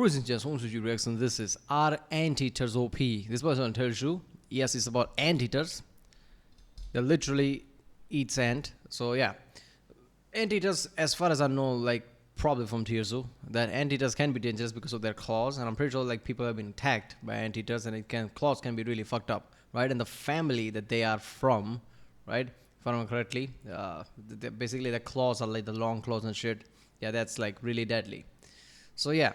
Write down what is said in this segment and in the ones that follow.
Ladies and gentlemen, to reaction. This is our Anteaters OP. This person tells you, yes, it's about anteaters. They literally eats ant. So yeah, anteaters, as far as I know, like probably from tier 2, that anteaters can be dangerous because of their claws, and I'm pretty sure like people have been attacked by anteaters, and claws can be really fucked up, right? And the family that they are from, right? If I remember correctly, basically the claws are like the long claws and shit. Yeah, that's like really deadly. So yeah,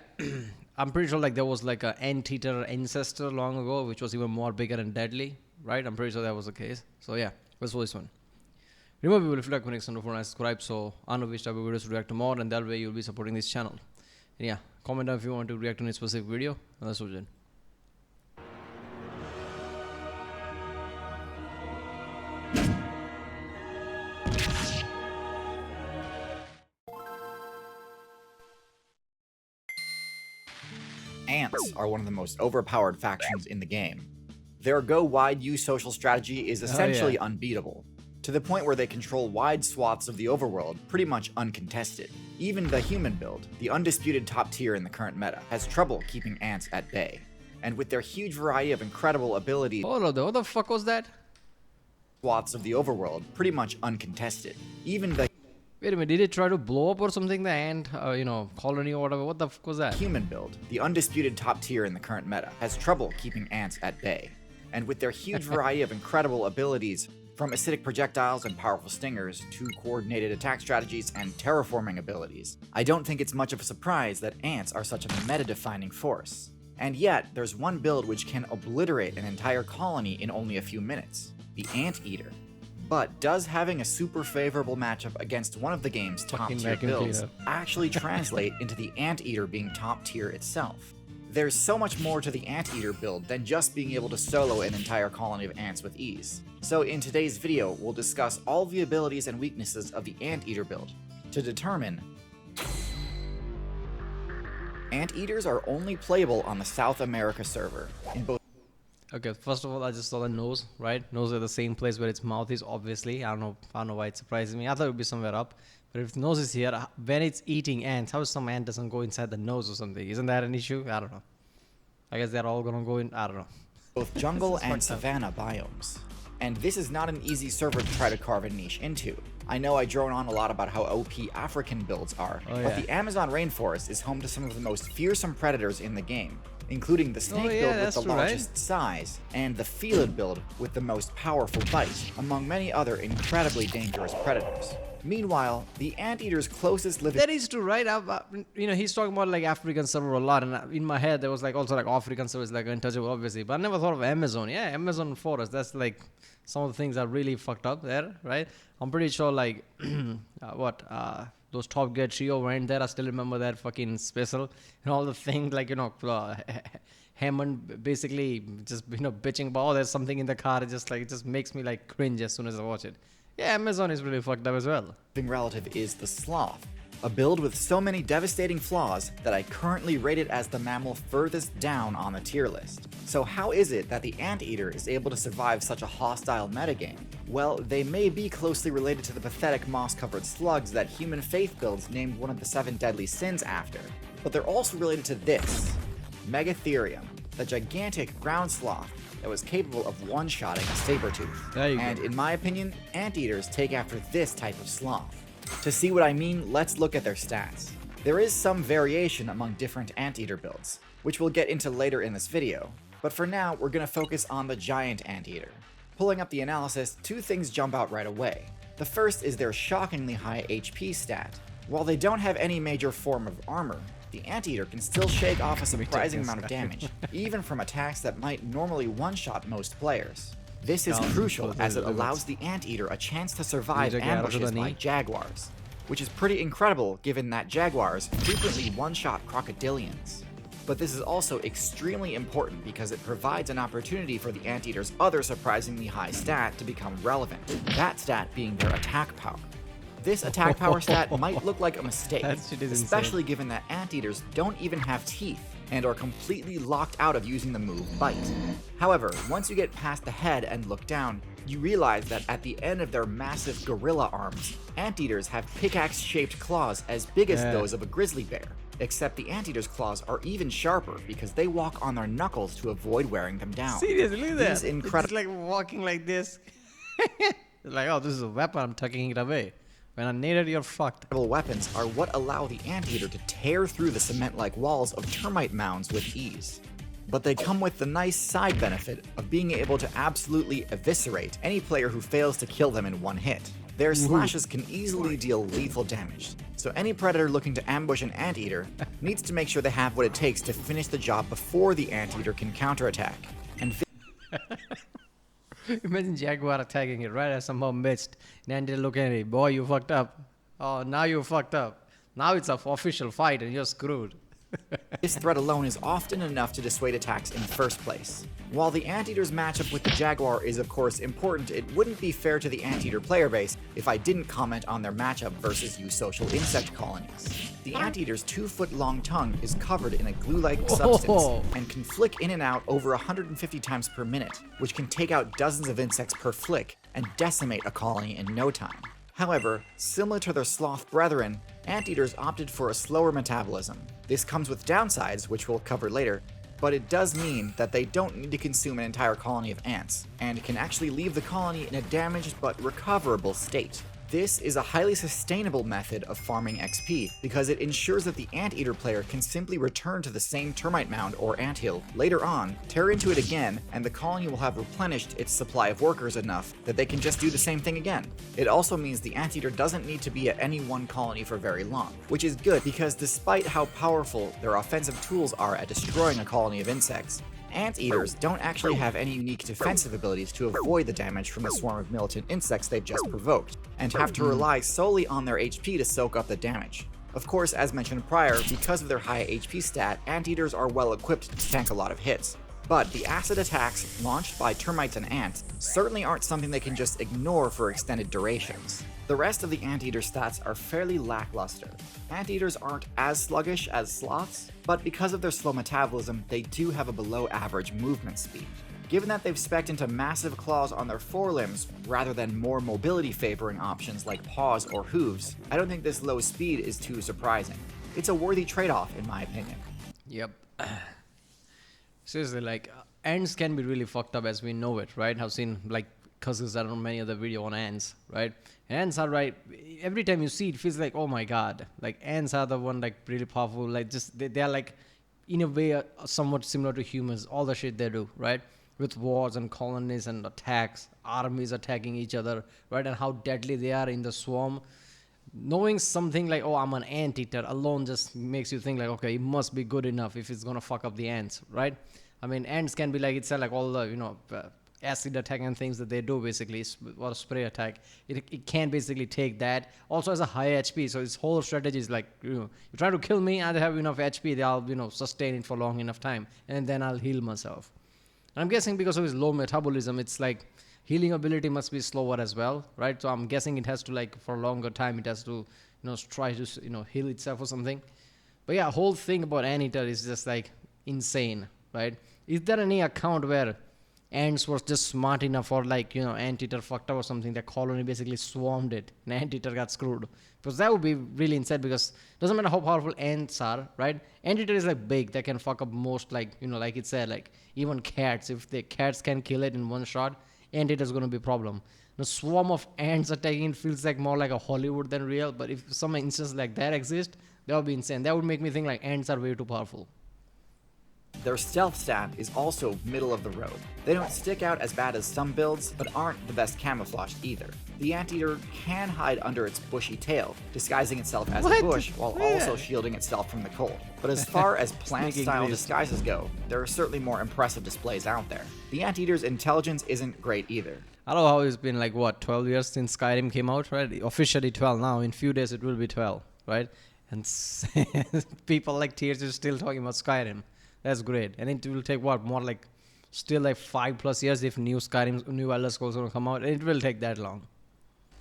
I'm pretty sure like there was like an anteater ancestor long ago, which was even more bigger and deadly, right? I'm pretty sure that was the case. So yeah, let's watch this one. Remember, if you like connection, don't forget to subscribe. So I know which type of videos to react to more, and that way you'll be supporting this channel. And yeah, comment down if you want to react to any specific video, and let's watch it. Ants are one of the most overpowered factions in the game. Their go-wide-use social strategy is essentially unbeatable, to the point where they control wide swaths of the overworld pretty much uncontested. Even the human build, the undisputed top tier in the current meta, has trouble keeping ants at bay. And with their huge variety of incredible abilities, what the fuck was that? Swaths of the overworld pretty much uncontested. Even the Wait a minute, did it try to blow up or something, the ant, colony or whatever? What the fuck was that? Human build, the undisputed top tier in the current meta, has trouble keeping ants at bay. And with their huge variety of incredible abilities, from acidic projectiles and powerful stingers to coordinated attack strategies and terraforming abilities, I don't think it's much of a surprise that ants are such a meta-defining force. And yet, there's one build which can obliterate an entire colony in only a few minutes, the Anteater. But does having a super favorable matchup against one of the game's top tier builds actually translate into the Anteater being top tier itself? There's so much more to the Anteater build than just being able to solo an entire colony of ants with ease. So in today's video, we'll discuss all the abilities and weaknesses of the Anteater build to determine Anteaters are only playable on the South America server in both. Okay, first of all, I just saw the nose, right? Nose at the same place where its mouth is, obviously. I don't know why it surprises me. I thought it would be somewhere up. But if the nose is here, when it's eating ants, how some ant doesn't go inside the nose or something? Isn't that an issue? I don't know. I guess they're all gonna go in, I don't know. Both jungle and savanna biomes. And this is not an easy server to try to carve a niche into. I know I drone on a lot about how OP African builds are, but the Amazon rainforest is home to some of the most fearsome predators in the game, including the snake build with the largest size, and the felid build with the most powerful bite, among many other incredibly dangerous predators. Meanwhile, the Anteater's closest living— That is true, right? He's talking about like African server a lot, and in my head there was like also like African servers like untouchable, obviously, but I never thought of Amazon. Yeah, Amazon forest. That's like some of the things are really fucked up there, right? I'm pretty sure like those Top Gear trio went there. I still remember that fucking special and all the things like Hammond basically just bitching about, oh, there's something in the car. It just makes me like cringe as soon as I watch it. Yeah, Amazon is really fucked up as well. Relative is the sloth, a build with so many devastating flaws that I currently rate it as the mammal furthest down on the tier list. So how is it that the Anteater is able to survive such a hostile metagame? Well, they may be closely related to the pathetic moss-covered slugs that Human Faith builds named one of the 7 deadly sins after, but they're also related to this, Megatherium, the gigantic ground sloth that was capable of one-shotting a saber-tooth. And in my opinion, Anteaters take after this type of sloth. To see what I mean, let's look at their stats. There is some variation among different Anteater builds, which we'll get into later in this video, but for now we're going to focus on the giant Anteater. Pulling up the analysis, 2 things jump out right away. The first is their shockingly high HP stat. While they don't have any major form of armor, the Anteater can still shake off a surprising amount of damage, even from attacks that might normally one-shot most players. This is crucial as it allows the Anteater a chance to survive ambushes by jaguars, which is pretty incredible given that jaguars frequently one-shot crocodilians. But this is also extremely important because it provides an opportunity for the Anteater's other surprisingly high stat to become relevant, that stat being their attack power. This attack power stat might look like a mistake, especially given that Anteaters don't even have teeth and are completely locked out of using the move Bite. However, once you get past the head and look down, you realize that at the end of their massive gorilla arms, Anteaters have pickaxe-shaped claws as big as those of a grizzly bear. Except the Anteater's claws are even sharper because they walk on their knuckles to avoid wearing them down. Seriously, look at that. These It's like walking like this. It's like, oh, this is a weapon, I'm tucking it away. When I need it, you're fucked. incredible weapons are what allow the Anteater to tear through the cement-like walls of termite mounds with ease. But they come with the nice side benefit of being able to absolutely eviscerate any player who fails to kill them in one hit. Their slashes can easily deal lethal damage, so any predator looking to ambush an Anteater needs to make sure they have what it takes to finish the job before the Anteater can counterattack. And Imagine Jaguar attacking it right as somehow missed. And then look at it, boy, you fucked up. Oh, now you fucked up. Now it's an official fight and you're screwed. this threat alone is often enough to dissuade attacks in the first place. While the Anteater's matchup with the Jaguar is of course important, it wouldn't be fair to the Anteater player base if I didn't comment on their matchup versus eusocial insect colonies. The Anteater's 2-foot-long tongue is covered in a glue-like substance and can flick in and out over 150 times per minute, which can take out dozens of insects per flick and decimate a colony in no time. However, similar to their sloth brethren, Anteaters opted for a slower metabolism. This comes with downsides, which we'll cover later, but it does mean that they don't need to consume an entire colony of ants, and can actually leave the colony in a damaged but recoverable state. This is a highly sustainable method of farming XP because it ensures that the Anteater player can simply return to the same termite mound or anthill later on, tear into it again, and the colony will have replenished its supply of workers enough that they can just do the same thing again. It also means the Anteater doesn't need to be at any one colony for very long, which is good because despite how powerful their offensive tools are at destroying a colony of insects, Anteaters don't actually have any unique defensive abilities to avoid the damage from a swarm of militant insects they've just provoked, and have to rely solely on their HP to soak up the damage. Of course, as mentioned prior, because of their high HP stat, Anteaters are well equipped to tank a lot of hits. But the acid attacks launched by termites and ants certainly aren't something they can just ignore for extended durations. The rest of the Anteater stats are fairly lackluster. Anteaters aren't as sluggish as sloths, but because of their slow metabolism, they do have a below average movement speed. Given that they've spec'd into massive claws on their forelimbs rather than more mobility favoring options like paws or hooves, I don't think this low speed is too surprising. It's a worthy trade-off in my opinion. Yep. Seriously, like, ants can be really fucked up as we know it, right? I've seen, like, causes I don't know many other video on ants, right? Ants are right. Every time you see it, feels like, oh my god, like ants are the one like really powerful. Like just they are like in a way somewhat similar to humans. All the shit they do, right? With wars and colonies and attacks, armies attacking each other, right? And how deadly they are in the swarm. Knowing something like, oh, I'm an anteater alone just makes you think like, okay, it must be good enough if it's gonna fuck up the ants, right? I mean, ants can be like, it's like all the acid attack and things that they do basically, or spray attack. It can basically take that. Also has a high HP, so its whole strategy is like, you try to kill me, I have enough HP, I'll sustain it for long enough time, and then I'll heal myself. And I'm guessing because of its low metabolism, it's like healing ability must be slower as well, right? So I'm guessing it has to like for a longer time it has to try to heal itself or something. But yeah, whole thing about Anteater is just like insane, right? Is there any account where ants was just smart enough, or like Anteater fucked up or something, the colony basically swarmed it and Anteater got screwed? Because that would be really insane, because doesn't matter how powerful ants are, right? Anteater is like big, they can fuck up most, like like it said, like even cats. If the cats can kill it in one shot, Anteater is going to be a problem. The swarm of ants attacking feels like more like a Hollywood than real, but if some instance like that exists, that would be insane. That would make me think like ants are way too powerful. Their stealth stat is also middle of the road. They don't stick out as bad as some builds, but aren't the best camouflaged either. The Anteater can hide under its bushy tail, disguising itself as a bush while also shielding itself from the cold. But as far as plant-style disguises go, there are certainly more impressive displays out there. The Anteater's intelligence isn't great either. I don't know how it's been like, 12 years since Skyrim came out, right? Officially 12 now. In few days it will be 12, right? And people like Tears are still talking about Skyrim. That's great. And it will take more like still like 5+ years if new Elder Scrolls gonna come out. It will take that long.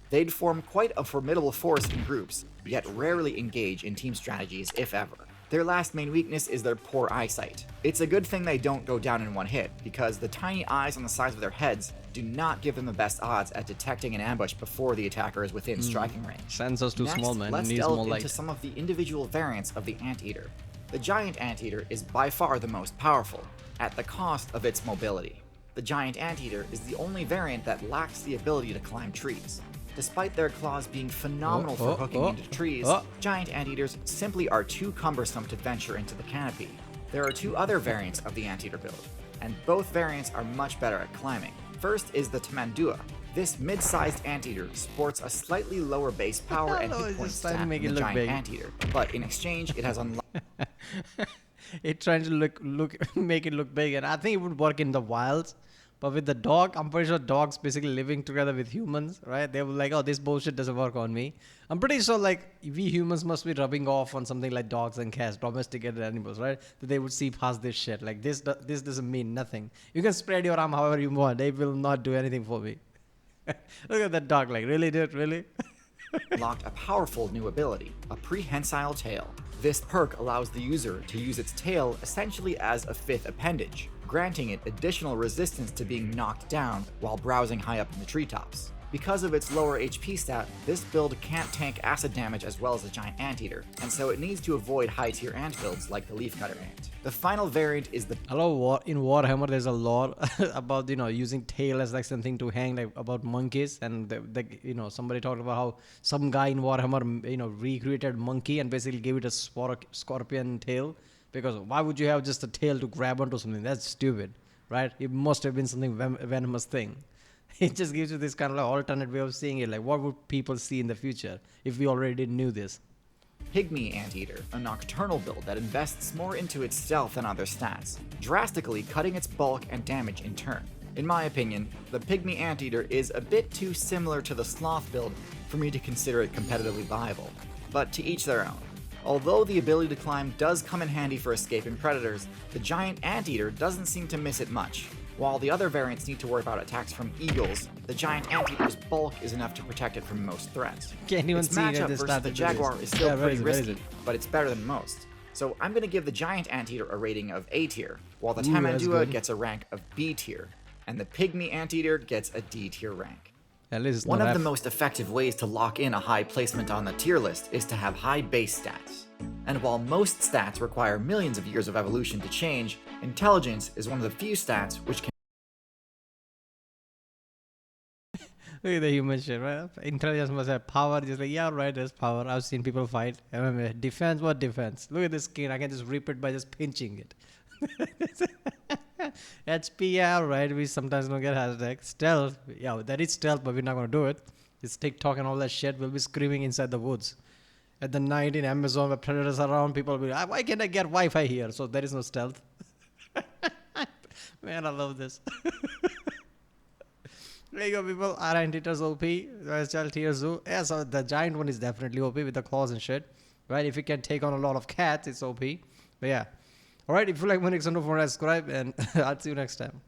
They'd form quite a formidable force in groups, yet rarely engage in team strategies, if ever. Their last main weakness is their poor eyesight. It's a good thing they don't go down in one hit, because the tiny eyes on the sides of their heads do not give them the best odds at detecting an ambush before the attacker is within striking range. Sensors too Next, small, man. It let's needs delve more light. into some of the individual variants of the Anteater. The Giant Anteater is by far the most powerful, at the cost of its mobility. The Giant Anteater is the only variant that lacks the ability to climb trees. Despite their claws being phenomenal for hooking into trees, giant anteaters simply are too cumbersome to venture into the canopy. There are two other variants of the anteater build, and both variants are much better at climbing. First is the Tamandua. This mid-sized anteater sports a slightly lower base power and hit point stat than the giant anteater, but in exchange it has unlocked It's trying to make it look big, and I think it would work in the wilds. But with the dog, I'm pretty sure dogs basically living together with humans, right? They were like, oh, this bullshit doesn't work on me. I'm pretty sure like we humans must be rubbing off on something like dogs and cats, domesticated animals, right? That they would see past this shit. Like this doesn't mean nothing. You can spread your arm however you want. They will not do anything for me. Look at that dog, like really, dude, really? Unlocked a powerful new ability, a prehensile tail. This perk allows the user to use its tail essentially as a fifth appendage, granting it additional resistance to being knocked down while browsing high up in the treetops. Because of its lower HP stat, this build can't tank acid damage as well as a giant anteater, and so it needs to avoid high tier ant builds like the leafcutter ant. The final variant is the In Warhammer, there's a lot about using tail as like something to hang, like about monkeys, and somebody talked about how some guy in Warhammer recreated monkey and basically gave it a scorpion tail. Because why would you have just a tail to grab onto something? That's stupid, right? It must have been something venomous thing. It just gives you this kind of like alternate way of seeing it. Like, what would people see in the future if we already knew this? Pygmy Anteater, a nocturnal build that invests more into its stealth than other stats, drastically cutting its bulk and damage in turn. In my opinion, the Pygmy Anteater is a bit too similar to the Sloth build for me to consider it competitively viable, but to each their own. Although the ability to climb does come in handy for escaping predators, the giant anteater doesn't seem to miss it much. While the other variants need to worry about attacks from eagles, the giant anteater's bulk is enough to protect it from most threats. Can't even its see matchup this versus the jaguar is still pretty risky, but it's better than most. So I'm going to give the giant anteater a rating of A tier, while the Tamandua gets a rank of B tier, and the pygmy anteater gets a D tier rank. One of the most effective ways to lock in a high placement on the tier list is to have high base stats. And while most stats require millions of years of evolution to change, intelligence is one of the few stats which can Look at the human shit, right? Intelligence must have power. Just like, yeah, right, there's power. I've seen people fight. MMA. Defense, what defense? Look at this skin. I can just rip it by just pinching it. HP, yeah, right. We sometimes don't get hashtag. Stealth, yeah, that is stealth, but we're not going to do it. Just TikTok and all that shit. We'll be screaming inside the woods. At the night in Amazon where predators are around, people will be like, why can't I get Wi-Fi here? So there is no stealth. Man, I love this. There you go, people. Anteaters OP. Tier Zoo. Yeah, so the giant one is definitely OP with the claws and shit. Right? If you can take on a lot of cats, it's OP. But yeah. Alright, if you like my next one, don't forget to subscribe, and I'll see you next time.